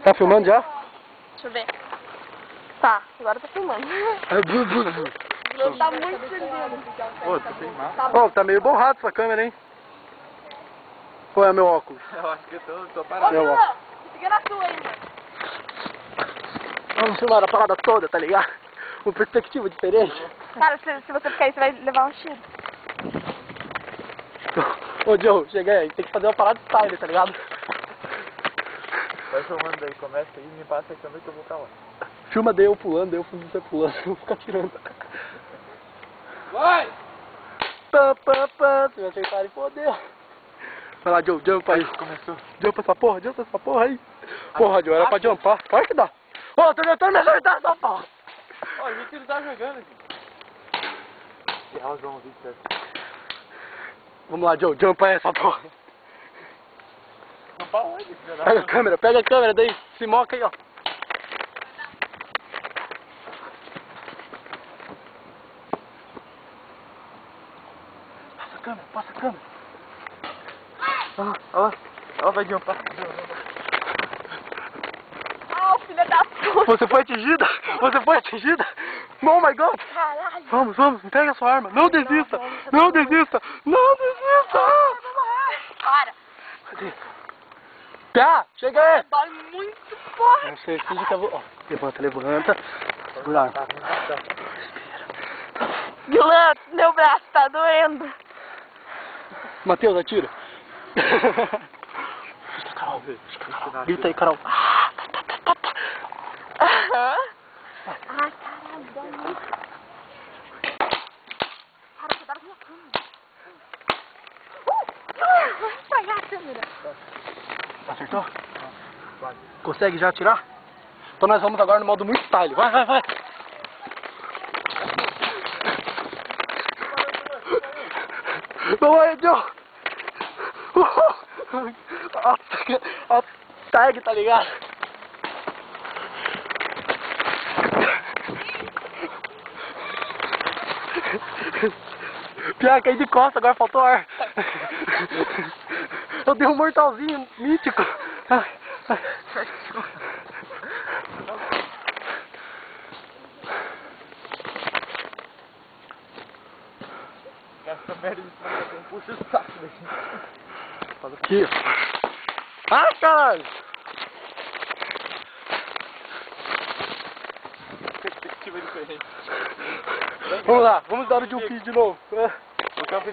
Tá filmando já? Deixa eu ver. Tá, agora tá filmando. Tá muito perdendo. Pô, tu tem massa? Pô, tá meio borrado essa câmera, hein? Ou é meu óculos? Eu acho que eu tô Ô, parado. Meu Bruno, óculos. fica na sua aí, mano. Vamos filmar a parada toda, tá ligado? Uma perspectiva diferente. Cara, se você ficar aí, você vai levar um tiro. Ô, Joe, cheguei aí. Tem que fazer uma parada style, tá ligado? Vai filmando aí, começa aí, me passa aí também que eu vou pra lá. Filma daí eu pulando, daí eu fundo você pulando. Eu vou ficar tirando. Vai! Pam, pam, pam. Se me acertarem, fodeu. Vai lá, Joe, jumpa aí. Começou. Jumpa essa porra aí. Porra, Joe, era pra jumpar. Claro que dá. Ô, tô tentando me acertar essa porra. Ó, a gente ele tá jogando aqui. Que razão, Victor. Vamos lá, Joe, jumpa essa porra. Não pra onde, filho da Pega a câmera daí. Se moca aí, ó. Passa a câmera. Ó, vai jumpar. Ah, filha da puta. Você foi atingida? Você foi atingida? Oh my god! Caralho. Vamos, entrega a sua arma. Não desista! Não desista! Não desista! Para. Cadê? Pá, chega aí! Dói muito, porra. Não sei, finge que eu vou... Ó, levanta. Segura a arma. Guilherme, meu braço tá doendo. Matheus, atira. Carol. Grita aí, Carol. Aham. Ai, caralho, dói muito. Cara, cuidado com a minha câmera. Vou estragar a câmera. Acertou? Consegue já atirar? Então nós vamos agora no modo muito style. Vai. Vamos aí, Joe. A tag, tá ligado? Pior, caí de costa, agora faltou ar. Eu dei um mortalzinho mítico. Essa merda de cima puxa o saco daqui. Aqui. Ah, caralho! Perspectiva diferente. Vamos lá, vamos dar o jump de novo. O campo